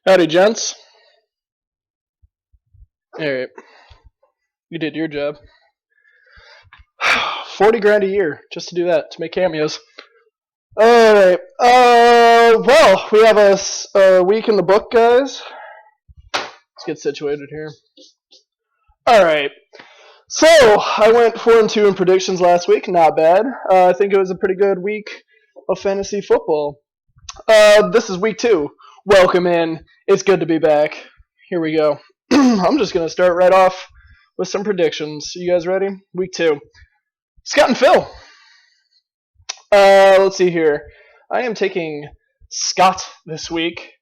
Howdy, gents. Alright, you did your job. 40 grand a year just to do that, to make cameos. Alright, well, we have a week in the book, guys. Let's get situated here. Alright, so I went 4-2 in predictions last week, not bad. I think it was a pretty good week of fantasy football. This is week 2. Welcome in. It's good to be back. Here we go. I'm just going to start right off with some predictions. You guys ready? Week 2. Scott and Phil. Let's see here. I am taking Scott this week.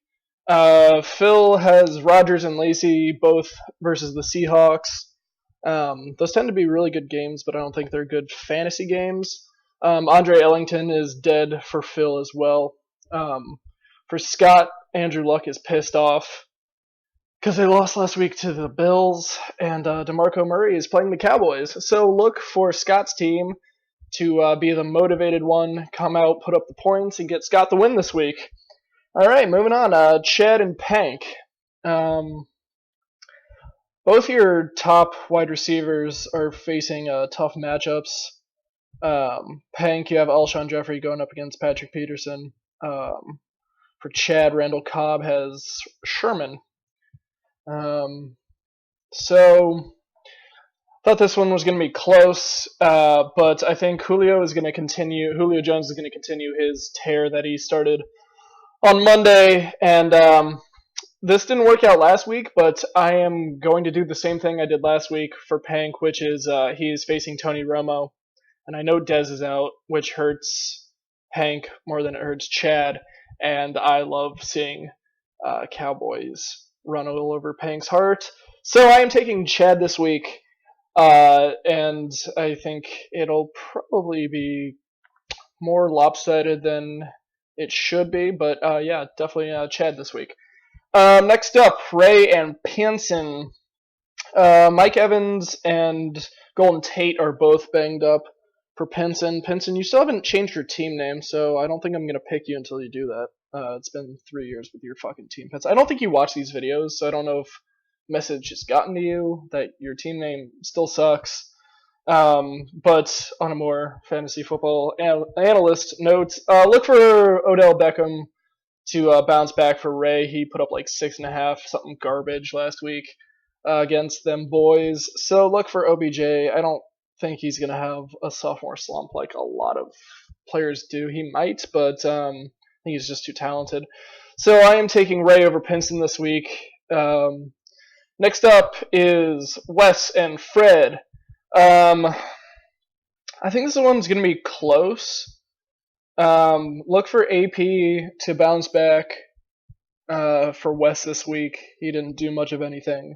Phil has Rodgers and Lacey both versus the Seahawks. Those tend to be really good games, but I don't think they're good fantasy games. Andre Ellington is dead for Phil as well. For Scott, Andrew Luck is pissed off because they lost last week to the Bills, and DeMarco Murray is playing the Cowboys. So look for Scott's team to be the motivated one, come out, put up the points, and get Scott the win this week. All right, moving on. Chad and Pank. Both your top wide receivers are facing tough matchups. Pank, you have Alshon Jeffrey going up against Patrick Peterson. For Chad, Randall Cobb has Sherman. So thought this one was going to be close, but I think Julio Jones is going to continue his tear that he started on Monday, and this didn't work out last week, but I am going to do the same thing I did last week for Pank, which is he is facing Tony Romo, and I know Dez is out, which hurts Pank more than it hurts Chad, and I love seeing Cowboys run all over Pank's heart. So I am taking Chad this week, and I think it'll probably be more lopsided than it should be, but yeah, definitely Chad this week. Next up, Ray and Pinson. Mike Evans and Golden Tate are both banged up for Pinson. Pinson, you still haven't changed your team name, so I don't think I'm going to pick you until you do that. It's been 3 years with your fucking team, Pinson. I don't think you watch these videos, so I don't know if message has gotten to you that your team name still sucks. But on a more fantasy football analyst note, look for Odell Beckham to bounce back for Ray. He put up like 6.5, something garbage last week against them boys. So look for OBJ. I don't think he's going to have a sophomore slump like a lot of players do. He might, but I think he's just too talented. So I am taking Ray over Pinson this week. Next up is Wes and Fred. I think this one's going to be close. Look for AP to bounce back for Wes this week. He didn't do much of anything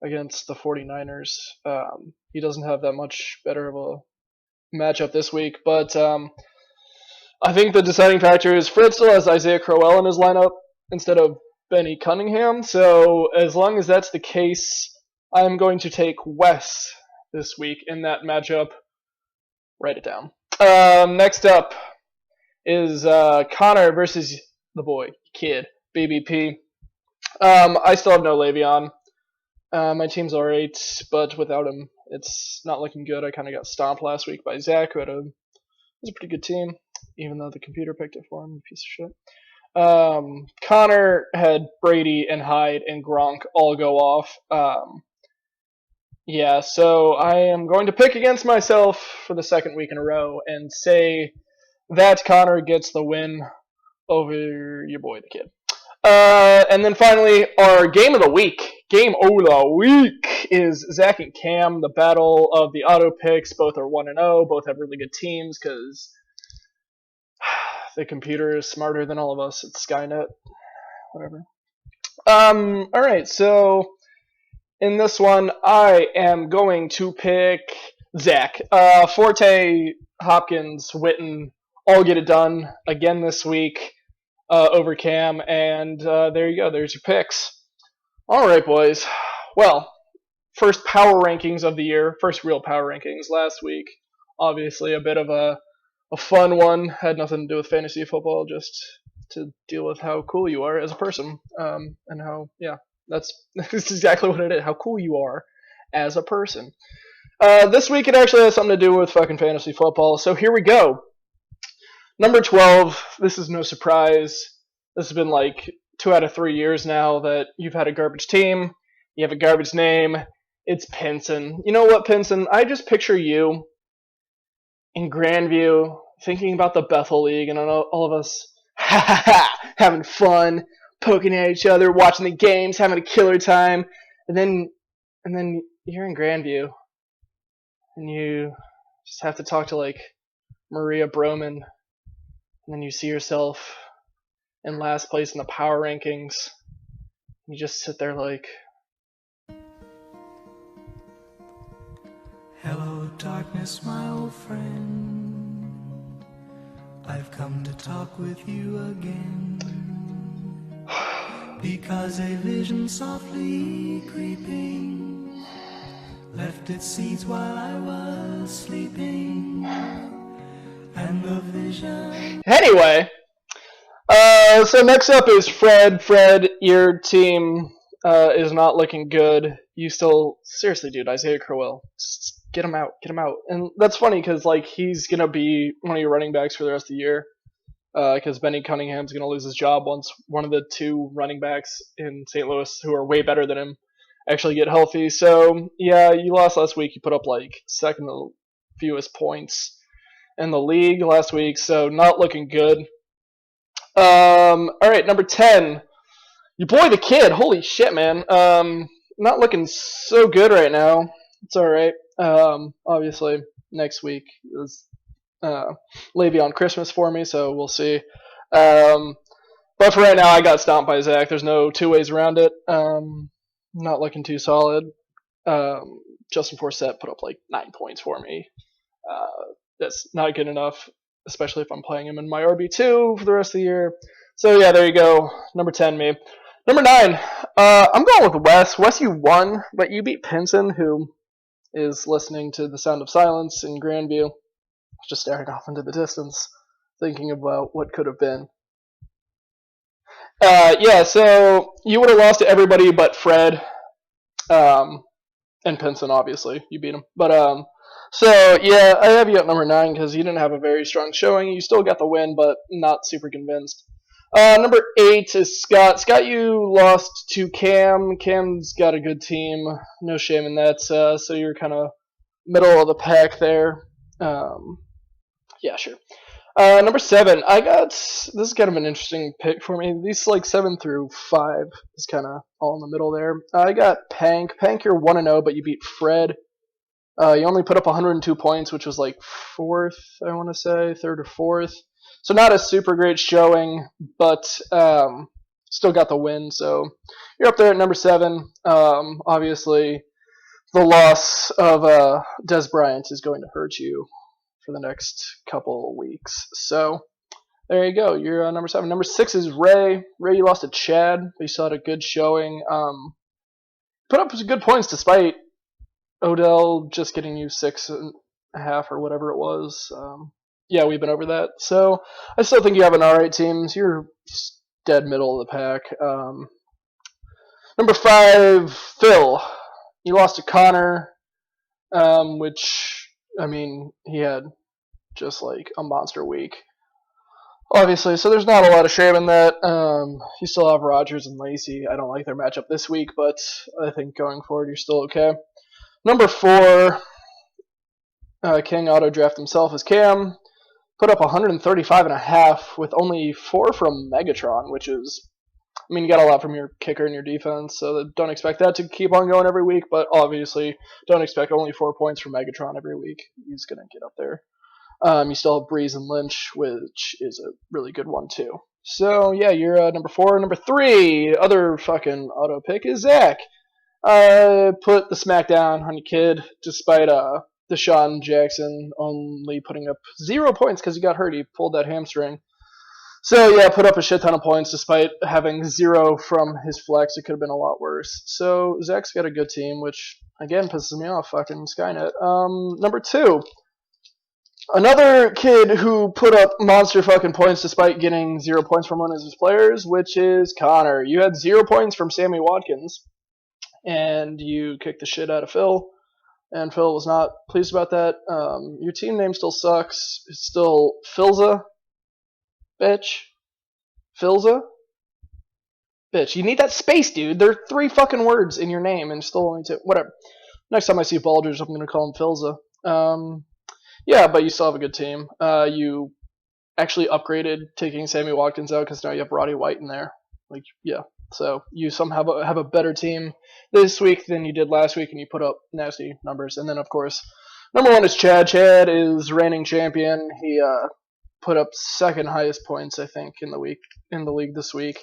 against the 49ers. He doesn't have that much better of a matchup this week, but I think the deciding factor is Fred still has Isaiah Crowell in his lineup instead of Benny Cunningham, so as long as that's the case, I'm going to take Wes this week in that matchup. Write it down. Next up is Connor versus the boy, kid, BBP. I still have no Le'Veon. My team's alright, but without him, it's not looking good. I kind of got stomped last week by Zach, who was a pretty good team, even though the computer picked it for him, piece of shit. Connor had Brady and Hyde and Gronk all go off. Yeah, so I am going to pick against myself for the second week in a row and say that Connor gets the win over your boy, the kid. And then finally, our game of the week. Game of the week is Zach and Cam, the battle of the auto picks. Both are 1-0. Both have really good teams because the computer is smarter than all of us. It's Skynet. Whatever. Alright, so in this one, I am going to pick Zach. Forte, Hopkins, Witten all get it done again this week over Cam, and there you go. There's your picks. All right, boys. Well, first power rankings of the year. First real power rankings last week. Obviously, a bit of a fun one. Had nothing to do with fantasy football. Just to deal with how cool you are as a person, and how that's that's exactly what it is. How cool you are as a person. This week it actually has something to do with fucking fantasy football. So here we go. Number 12. This is no surprise. This has been like 2 out of 3 years now that you've had a garbage team. You have a garbage name. It's Pinson. You know what, Pinson? I just picture you in Grandview thinking about the Bethel League and all of us having fun, poking at each other, watching the games, having a killer time, and then you're in Grandview and you just have to talk to like Maria Broman, and then you see yourself in last place in the power rankings. You just sit there like, hello, darkness, my old friend. I've come to talk with you again. Because a vision softly creeping left its seeds while I was sleeping. And the vision. Anyway, so next up is Fred. Fred, your team is not looking good. You still, seriously, dude, Isaiah Crowell, just get him out. And that's funny because like he's gonna be one of your running backs for the rest of the year. Because Benny Cunningham's gonna lose his job once one of the 2 running backs in St. Louis who are way better than him actually get healthy. So yeah, you lost last week. You put up like second fewest points in the league last week, so not looking good. All right, number 10, your boy the kid. Holy shit, man. Not looking so good right now. It's all right. Obviously next week is Le'Veon Christmas for me, so we'll see. But for right now, I got stomped by Zach. There's no 2 ways around it. Not looking too solid. Justin Forsett put up like 9 points for me. That's not good enough, especially if I'm playing him in my RB2 for the rest of the year. So yeah, there you go. Number 10, me. Number 9, I'm going with Wes. Wes, you won, but you beat Pinson, who is listening to The Sound of Silence in Grandview, just staring off into the distance, thinking about what could have been. Yeah, so you would have lost to everybody but Fred, and Pinson, obviously. You beat him. But, so, yeah, I have you at number 9 because you didn't have a very strong showing. You still got the win, but not super convinced. Number 8 is Scott. Scott, you lost to Cam. Cam's got a good team. No shame in that. So you're kind of middle of the pack there. Yeah, sure. Number 7, this is kind of an interesting pick for me. These like 7 through 5 is kind of all in the middle there. I got Pank. Pank, you're 1-0, but you beat Fred. You only put up 102 points, which was like 4th, I want to say, 3rd or 4th. So not a super great showing, but still got the win. So you're up there at number 7. Obviously, the loss of Dez Bryant is going to hurt you for the next couple of weeks. So there you go. You're number 7. Number 6 is Ray. Ray, you lost to Chad, but you still had a good showing. Put up some good points despite Odell just getting you 6.5 or whatever it was. Yeah, we've been over that. So I still think you have an alright team. So you're dead middle of the pack. Number 5, Phil. You lost to Connor, which, I mean, he had just like a monster week. Obviously, so there's not a lot of shame in that. You still have Rodgers and Lacey. I don't like their matchup this week, but I think going forward you're still okay. Number 4, King auto draft himself is Cam. Put up 135.5 with only 4 from Megatron, which is, I mean, you got a lot from your kicker and your defense, so don't expect that to keep on going every week, but obviously don't expect only 4 points from Megatron every week. He's going to get up there. You still have Breeze and Lynch, which is a really good one, too. So, yeah, you're number 4. Number 3, other fucking auto pick is Zach. Put the smackdown on your kid, despite Deshaun Jackson only putting up 0 points because he got hurt. He pulled that hamstring. So, yeah, put up a shit ton of points despite having 0 from his flex. It could have been a lot worse. So, Zach's got a good team, which, again, pisses me off. Fucking Skynet. Number 2. Another kid who put up monster fucking points despite getting 0 points from one of his players, which is Connor. You had 0 points from Sammy Watkins, and you kicked the shit out of Phil, and Phil was not pleased about that. Your team name still sucks. It's still Philza, bitch. Philza? Bitch. You need that space, dude. There are 3 fucking words in your name, and still only 2. Whatever. Next time I see Baldridge, I'm going to call him Philza. Yeah, but you still have a good team. You actually upgraded taking Sammy Watkins out because now you have Roddy White in there. Like, yeah. So you somehow have a better team this week than you did last week, and you put up nasty numbers. And then, of course, number 1 is Chad. Chad is reigning champion. He put up second highest points, I think, in the league this week.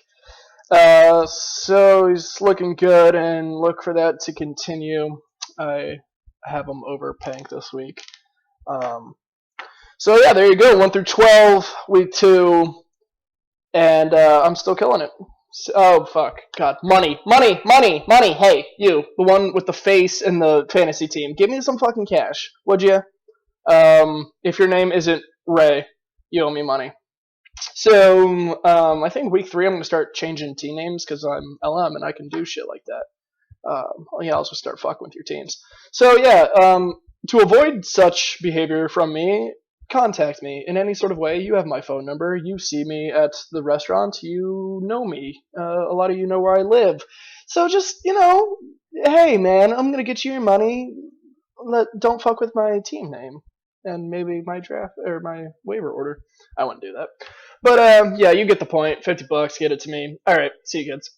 So he's looking good, and look for that to continue. I have him over Pank this week. So yeah, there you go. 1 through 12, week 2, and I'm still killing it. Oh fuck, God, money. Hey, you, the one with the face and the fantasy team, give me some fucking cash, would you? If your name isn't Ray, you owe me money. So I think week 3 I'm gonna start changing team names because I'm LM and I can do shit like that. Yeah, I'll just start fucking with your teams. So yeah, to avoid such behavior from me, contact me in any sort of way. You have my phone number. You see me at the restaurant. You know me. A lot of you know where I live. So just, hey man, I'm gonna get you your money. Don't fuck with my team name and maybe my draft or my waiver order. I wouldn't do that. But yeah, you get the point. $50, get it to me. All right, see you kids.